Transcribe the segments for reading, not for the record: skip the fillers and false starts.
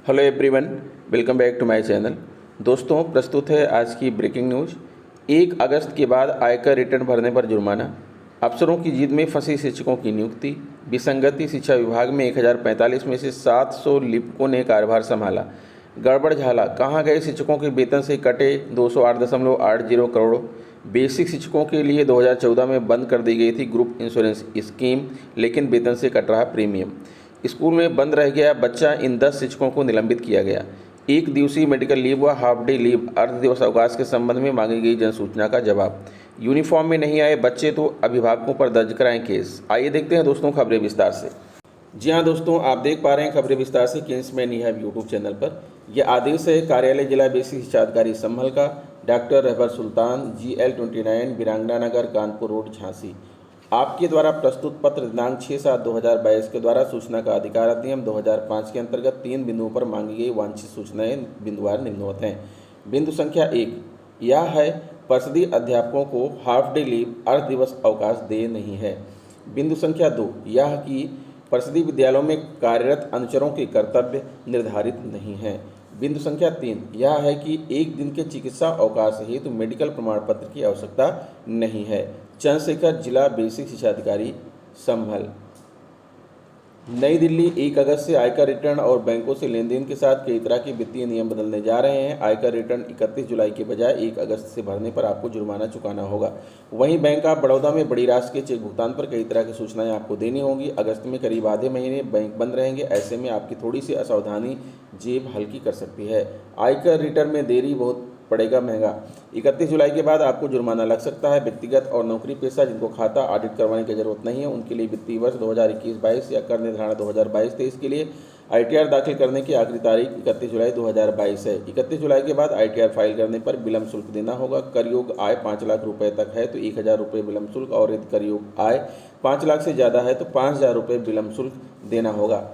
Hello everyone, welcome back to my channel. दोस्तों, प्रस्तुत है आज की ब्रेकिंग न्यूज़। 1 अगस्त के बाद आयकर रिटर्न भरने पर जुर्माना, अफसरों की जिद में फंसे शिक्षकों की नियुक्ति, विसंगति, शिक्षा विभाग में 1045 में से 700 लिपिकों ने कार्यभार संभाला, गड़बड़ झाला, कहाँ गए शिक्षकों के वेतन से कटे 208.80 करोड़। बेसिक शिक्षकों के लिए 2014 में बंद कर दी गई थी ग्रुप इंश्योरेंस स्कीम, लेकिन वेतन से कट रहा प्रीमियम। स्कूल में बंद रह गया बच्चा, इन 10 शिक्षकों को निलंबित किया गया। 1 दिवसीय मेडिकल लीव व हाफ डे लीव, अर्ध दिवस अवकाश के संबंध में मांगी गई जनसूचना का जवाब। यूनिफॉर्म में नहीं आए बच्चे तो अभिभावकों पर दर्ज कराएं केस। आइए देखते हैं दोस्तों खबरें विस्तार से। जी हाँ दोस्तों, आप देख पा रहे हैं खबरें विस्तार से किंग्समैन यह यूट्यूब चैनल पर। यह आदेश है कार्यालय जिला बेसिक शिक्षा अधिकारी संभल का, डॉक्टर रहबर सुल्तान, GL 29, वीरांगना नगर, कानपुर रोड, झांसी। आपके द्वारा प्रस्तुत पत्र दिनांक 6/7/2022 के द्वारा सूचना का अधिकार अधिनियम 2005 के अंतर्गत 3 बिंदुओं पर मांगी गई वांछित सूचनाएं बिंदुवार निम्नवत हैं। बिंदु संख्या 1 यह है, परिषदीय अध्यापकों को हाफ डे लीव, अर्ध दिवस अवकाश दे नहीं है। बिंदु संख्या 2 यह कि परिषदीय विद्यालयों में कार्यरत अनुचरों के कर्तव्य निर्धारित नहीं है। बिंदु संख्या 3 यह है कि 1 दिन के चिकित्सा अवकाश हेतु मेडिकल प्रमाण पत्र की आवश्यकता नहीं है। चंद्रशेखर, जिला बेसिक शिक्षा अधिकारी संभल। नई दिल्ली, 1 अगस्त से आयकर रिटर्न और बैंकों से लेन देन के साथ कई तरह के वित्तीय नियम बदलने जा रहे हैं। आयकर रिटर्न 31 जुलाई के बजाय 1 अगस्त से भरने पर आपको जुर्माना चुकाना होगा। वहीं बैंक ऑफ बड़ौदा में बड़ी राशि के चेक भुगतान पर कई तरह की सूचनाएं आपको देनी होंगी। अगस्त में करीब आधे महीने बैंक बंद रहेंगे, ऐसे में आपकी थोड़ी सी असावधानी जेब हल्की कर सकती है। आयकर रिटर्न में देरी बहुत पड़ेगा महंगा। 31 जुलाई के बाद आपको जुर्माना लग सकता है। व्यक्तिगत और नौकरी पेशा जिनको खाता ऑडिट करवाने की जरूरत नहीं है, उनके लिए वित्तीय वर्ष 2021-22 या कर निर्धारण 2022-23 के लिए ITR दाखिल करने की आखिरी तारीख 31 जुलाई 2022 है। 31 जुलाई के बाद ITR फाइल करने पर विलंब शुल्क देना होगा। कर योग्य आय 5 लाख रुपये तक है तो 1000 रुपये विलंब शुल्क, और यदि कर योग्य आय 5 लाख से ज़्यादा है तो 5000 रुपये विलंब शुल्क देना होगा।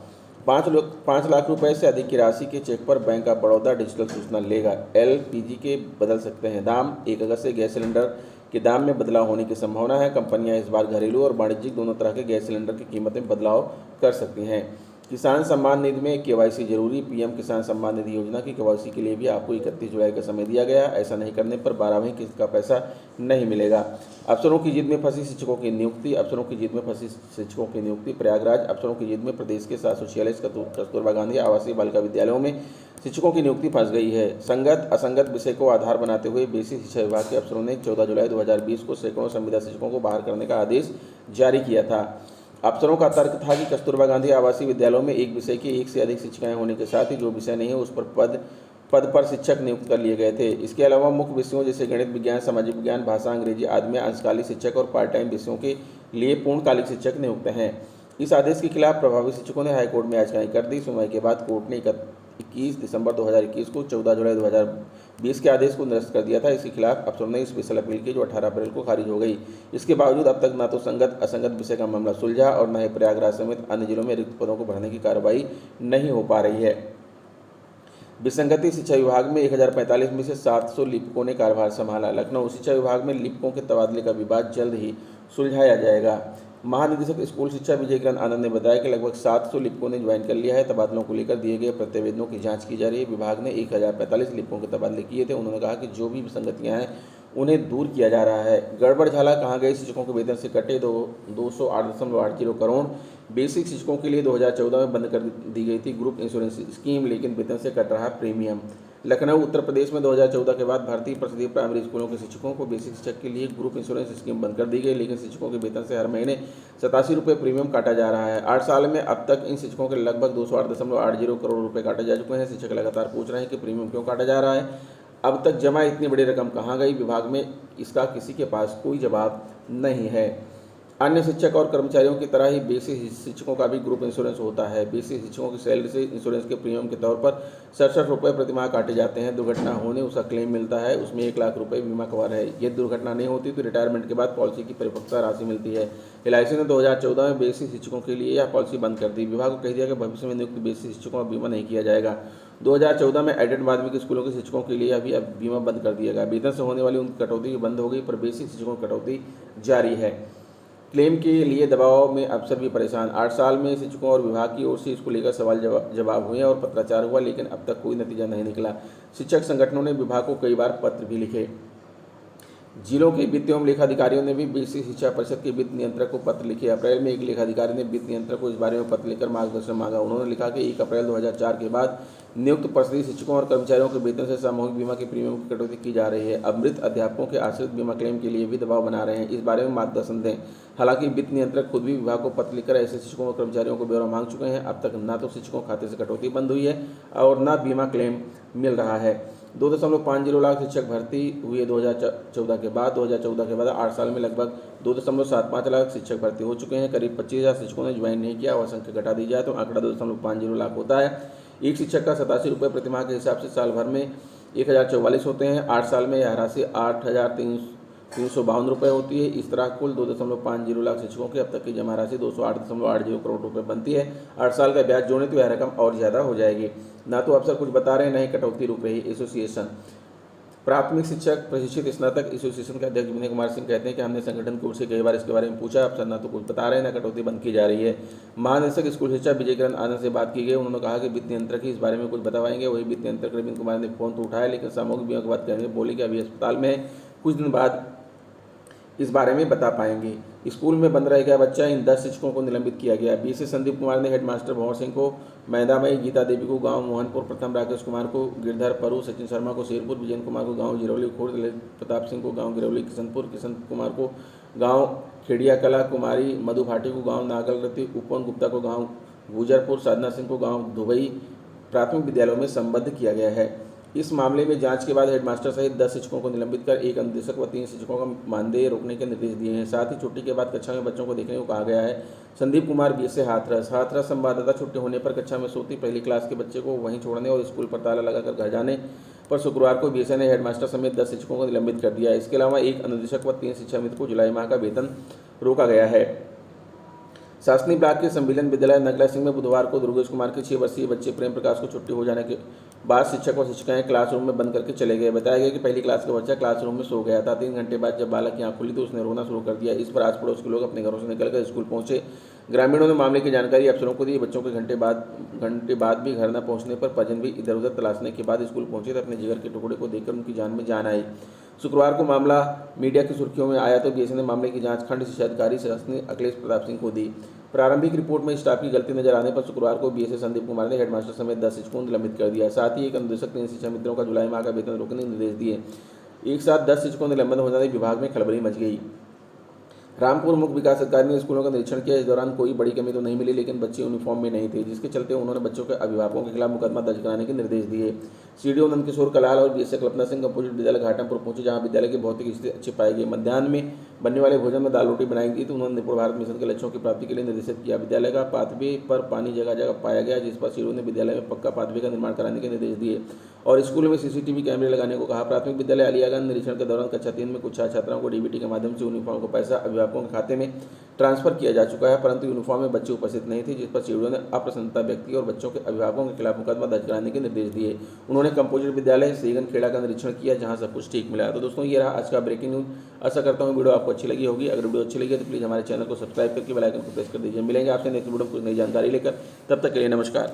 5 लाख रुपए से अधिक की राशि के चेक पर बैंक ऑफ बड़ौदा डिजिटल सूचना लेगा। LPG के बदल सकते हैं दाम। 1 अगस्त से गैस सिलेंडर के दाम में बदलाव होने की संभावना है। कंपनियां इस बार घरेलू और वाणिज्यिक दोनों तरह के गैस सिलेंडर की कीमत में बदलाव कर सकती हैं। किसान सम्मान निधि में KYC जरूरी। PM किसान सम्मान निधि योजना की KYC के लिए भी आपको 31 जुलाई का समय दिया गया। ऐसा नहीं करने पर 12वीं किस्त का पैसा नहीं मिलेगा। अफसरों की जिद में फंसी शिक्षकों की नियुक्ति। अफसरों की जिद में फंसी शिक्षकों की नियुक्ति। प्रयागराज, अफसरों की जिद में प्रदेश के 746 कस्तूरबा गांधी आवासीय बालिका विद्यालयों में शिक्षकों की नियुक्ति फंस गई है। संगत असंगत विषय को आधार बनाते हुए बेसिक शिक्षा विभाग के अफसरों ने 14 जुलाई 2020 को सैकड़ों संविदा शिक्षकों को बाहर करने का आदेश जारी किया था। अफसरों का तर्क था कि कस्तूरबा गांधी आवासीय विद्यालयों में एक विषय की 1 से अधिक शिक्षिकाएं होने के साथ ही जो विषय नहीं है उस पर पद पर शिक्षक नियुक्त कर लिए गए थे। इसके अलावा मुख्य विषयों जैसे गणित, विज्ञान, सामाजिक विज्ञान, भाषा, अंग्रेजी आदि में अंशकालिक शिक्षक और पार्ट टाइम विषयों के लिए पूर्णकालिक शिक्षक नियुक्त हैं। इस आदेश के खिलाफ प्रभावित शिक्षकों ने हाईकोर्ट में याचिकाएं कर दी। सुनवाई के बाद कोर्ट ने 21 दिसंबर 2021 को 14 जुलाई 2020 के आदेश को निरस्त कर दिया था। इसके खिलाफ अफसरों ने स्पेशल अपील की जो 18 अप्रैल को खारिज हो गई। इसके बावजूद अब तक न तो संगत असंगत विषय का मामला सुलझा और न ही प्रयागराज समेत अन्य जिलों में रिक्त पदों को भरने की कार्रवाई नहीं हो पा रही है। विसंगति, शिक्षा विभाग में 1045 में से 700 लिपिकों ने कार्यभार संभाला। लखनऊ, शिक्षा विभाग में लिपिकों के तबादले का विवाद जल्द ही सुलझाया जाएगा। महानिदेशक स्कूल शिक्षा विजय किरण आनंद ने बताया कि लगभग 700 लिपिकों ने ज्वाइन कर लिया है। तबादलों को लेकर दिए गए प्रत्यावेदनों की जांच की जा रही है। विभाग ने 1045 लिपिकों के तबादले किए थे। उन्होंने कहा कि जो भी विसंगतियां हैं उन्हें दूर किया जा रहा है। गड़बड़ झाला, कहाँ गए शिक्षकों के वेतन से कटे 208.80 करोड़। बेसिक शिक्षकों के लिए 2014 में बंद कर दी गई थी ग्रुप इंश्योरेंस स्कीम, लेकिन वेतन से कट रहा प्रीमियम। लखनऊ, उत्तर प्रदेश में 2014 के बाद भारतीय परिषदीय प्राइमरी स्कूलों के शिक्षकों को बेसिक शिक्षक के लिए ग्रुप इंश्योरेंस स्कीम बंद कर दी गई, लेकिन शिक्षकों के वेतन से हर महीने 87 रुपये प्रीमियम काटा जा रहा है। 8 साल में अब तक इन शिक्षकों के लगभग 208.80 करोड़ रुपये काटे जा चुके हैं। शिक्षक लगातार पूछ रहे हैं कि प्रीमियम क्यों काटा जा रहा है, अब तक जमा इतनी बड़ी रकम कहाँ गई। विभाग में इसका किसी के पास कोई जवाब नहीं है। अन्य शिक्षक और कर्मचारियों की तरह ही बेसिक शिक्षकों का भी ग्रुप इंश्योरेंस होता है। बेसिक शिक्षकों की सैलरी से इंश्योरेंस के प्रीमियम के तौर पर 67 रुपये प्रतिमाह काटे जाते हैं। दुर्घटना होने उसका क्लेम मिलता है, उसमें 1 लाख रुपये बीमा कवर है। यदि दुर्घटना नहीं होती तो रिटायरमेंट के बाद पॉलिसी की परिपक्वता राशि मिलती है। LIC ने 2014 में बेसिक शिक्षकों के लिए यह पॉलिसी बंद कर दी। विभाग को कह दिया कि भविष्य में नियुक्त बेसिक शिक्षकों का बीमा नहीं किया जाएगा। 2014 में एडेड माध्यमिक स्कूलों के शिक्षकों के लिए अभी अब बीमा बंद कर दिया गया। वेतन से होने वाली उनकी कटौती बंद हो गई, पर बेसिक शिक्षकों की कटौती जारी है। क्लेम के लिए दबाव में अफसर भी परेशान। 8 साल में शिक्षकों और विभाग की ओर से इसको लेकर सवाल जवाब हुए और पत्राचार हुआ, लेकिन अब तक कोई नतीजा नहीं निकला। शिक्षक संगठनों ने विभाग को कई बार पत्र भी लिखे। जिलों के वित्त एवं लेखाधिकारियों ने भी बेसिक शिक्षा परिषद के वित्त नियंत्रक को पत्र लिखे। अप्रैल में एक लेखाधिकारी ने वित्त नियंत्रक को इस बारे में पत्र लिखकर मार्गदर्शन मांगा। उन्होंने लिखा कि 1 अप्रैल 2004 के बाद नियुक्त परिषदीय शिक्षकों और कर्मचारियों के वेतन से सामूहिक बीमा के प्रीमियम की कटौती की जा रही है। अब मृत अध्यापकों के आश्रित बीमा क्लेम के लिए भी दबाव बना रहे हैं। इस बारे में मार्गदर्शन दें। हालांकि वित्त नियंत्रक खुद भी विभाग को पत्र लिखकर ऐसे शिक्षकों और कर्मचारियों को ब्यौरा मांग चुके हैं। अब तक न तो शिक्षकों खाते से कटौती बंद हुई है और न बीमा क्लेम मिल रहा है। 2.50 लाख शिक्षक भर्ती हुए 2014 के बाद 8 साल में लगभग 2.75 लाख शिक्षक भर्ती हो चुके हैं। करीब 25,000 शिक्षकों ने ज्वाइन नहीं किया और संख्या घटा दी जाए तो आंकड़ा 2.50 लाख होता है। एक शिक्षक का 87 रुपये प्रतिमाह के हिसाब से साल भर में 1044 होते हैं। 8 साल में यह राशि 8,352 रुपये होती है। इस तरह कुल 2.50 लाख शिक्षकों की अब तक की जमा राशि 208.80 करोड़ रुपये बनती है। 8 साल का ब्याज जोड़ें तो यह रकम और ज़्यादा हो जाएगी। ना तो अफसर कुछ बता रहे हैं, न ही कटौती रुक रही। एसोसिएशन प्राथमिक शिक्षक प्रशिक्षित स्नातक एसोसिएशन के अध्यक्ष विनय कुमार सिंह कहते हैं कि हमने संगठन की ओर से कई बार इसके बारे में पूछा, अफसर ना तो कुछ बता रहे हैं, न कटौती बंद की जा रही है। महानिदेशक स्कूल शिक्षा विजय किरण आनंद से बात की गई। उन्होंने कहा कि वित्त नियंत्रक ही इस बारे में कुछ बता पाएंगे। वही वित्त नियंत्रक रविंद्र कुमार ने फोन तो उठाया, लेकिन सामूहिक बीमा की बात करने बोले कि अभी अस्पताल में है, कुछ दिन बाद इस बारे में बता पाएंगे। स्कूल में बंद रह गया बच्चा, इन 10 शिक्षकों को निलंबित किया गया। बीसी संदीप कुमार ने हेडमास्टर भंवर सिंह को मैदामई, गीता देवी को गांव मोहनपुर प्रथम, राकेश कुमार को गिरधर परू, सचिन शर्मा को शेरपुर, विजय कुमार को गांव जिरौली खुर्द, ललित प्रताप सिंह को गांव गिरौली किशनपुर, किशन कुमार को गांव खेड़िया कला, कुमारी मधु भाटी को गांव नागलरती, उपवन गुप्ता को गांव गुजरपुर, साधना सिंह को गांव दुबई प्राथमिक विद्यालयों में संबद्ध किया गया है। इस मामले में जांच के बाद हेडमास्टर सहित 10 शिक्षकों को निलंबित कर एक अनुदेशक व 3 शिक्षकों का मानदेय रोकने के निर्देश दिए हैं। साथ ही छुट्टी के बाद कक्षा में बच्चों को देखने को कहा गया है। संदीप कुमार बीएसए हाथरस संवाददाता छुट्टी होने पर कक्षा में सोती पहली क्लास के बच्चे को वहीं छोड़ने और स्कूल पर ताला लगाकर घर जाने पर शुक्रवार को बीएसए ने हेडमास्टर समेत 10 शिक्षकों को निलंबित कर दिया। इसके अलावा एक अनुदेशक व 3 शिक्षा मित्र को जुलाई माह का वेतन रोका गया है। शासनी ब्लॉक के संविलियन विद्यालय नगला सिंह में बुधवार को दुर्गेश कुमार के 6 वर्षीय बच्चे प्रेम प्रकाश को छुट्टी हो जाने के बाद शिक्षक और शिक्षिकाएं क्लासरूम में बंद करके चले गए। बताया गया कि पहली क्लास का बच्चा क्लासरूम में सो गया था। 3 घंटे बाद जब बालक की आंख खुली तो उसने रोना शुरू कर दिया। इस पर आस पड़ोस के लोग अपने घरों से निकलकर स्कूल पहुंचे। ग्रामीणों ने मामले की जानकारी अफसरों को दी। बच्चों के घंटे बाद भी घर न पहुंचने पर परिजन भी इधर उधर तलाशने के बाद स्कूल पहुंचे तो अपने जिगर के टुकड़े को देखकर उनकी जान में जान आई। शुक्रवार को मामला मीडिया की सुर्खियों में आया तो बीएसए ने मामले की जांच खंड शिक्षाधिकारी शासनी अखिलेश प्रताप सिंह को दी। प्रारंभिक रिपोर्ट में स्टाफ की गलती नजर आने पर शुक्रवार को बीएसए संदीप कुमार ने हेडमास्टर समेत 10 शिक्षकों को निलंबित कर दिया। साथ ही एक अनुदेशक 3 शिक्षा मित्रों का जुलाई माह का वेतन रोकने के निर्देश दिए। एक साथ 10 शिक्षकों ने निलंबन हो जाने विभाग में खलबली मच गई। रामपुर मुख्य विकास अधिकारी ने स्कूलों का निरीक्षण किया। इस दौरान कोई बड़ी कमी तो नहीं मिली, लेकिन बच्चे यूनिफॉर्म में नहीं थे, जिसके चलते उन्होंने बच्चों के अभिभावकों के खिलाफ मुकदमा दर्ज कराने के निर्देश दिए। सीडीओ नंदकिशोर कलाल और बीएसए कल्पना सिंह कंपोजिट विद्यालय घाटमपुर पहुंचे, जहां विद्यालय की भौतिक स्थिति अच्छी पाई गई। मध्याह्न में बनने वाले भोजन में दाल रोटी बनाई गई तो उन्होंने निपुण भारत मिशन के लक्ष्यों की प्राप्ति के लिए निर्देशित किया। विद्यालय का पाथवे पर पानी जगह जगह पाया गया, जिस पर सीडीओ ने विद्यालय में पक्का पाथवे का निर्माण कराने के निर्देश दिए और स्कूल में सीसीटीवी कैमरे लगाने को कहा। प्राथमिक विद्यालय अलियागंज निरीक्षण के दौरान कक्षा 3 में कुछ छात्राओं को डीबीटी के माध्यम से यूनिफॉर्म का पैसा अभिभावकों के खाते में ट्रांसफर किया जा चुका है, परंतु यूनिफॉर्म में बच्चे उपस्थित नहीं थे, जिस पर सीडीओ ने अप्रसन्नता व्यक्त की और बच्चों के अभिभावकों के खिलाफ मुकदमा दर्ज कराने के निर्देश दिए। उन्होंने कंपोजिट विद्यालय सेगन खेड़ा का निरीक्षण किया, जहां सब कुछ ठीक मिला। तो दोस्तों, ये रहा आज का ब्रेकिंग न्यूज। आशा करता हूँ वीडियो आपको अच्छी लगी होगी। अगर वीडियो अच्छी लगी तो प्लीज़ हमारे चैनल को सब्सक्राइब करके बेल आइकन को प्रेस कर दीजिए। मिलेंगे आपसे नेक्स्ट वीडियो में कुछ नई जानकारी लेकर। तब तक के लिए नमस्कार।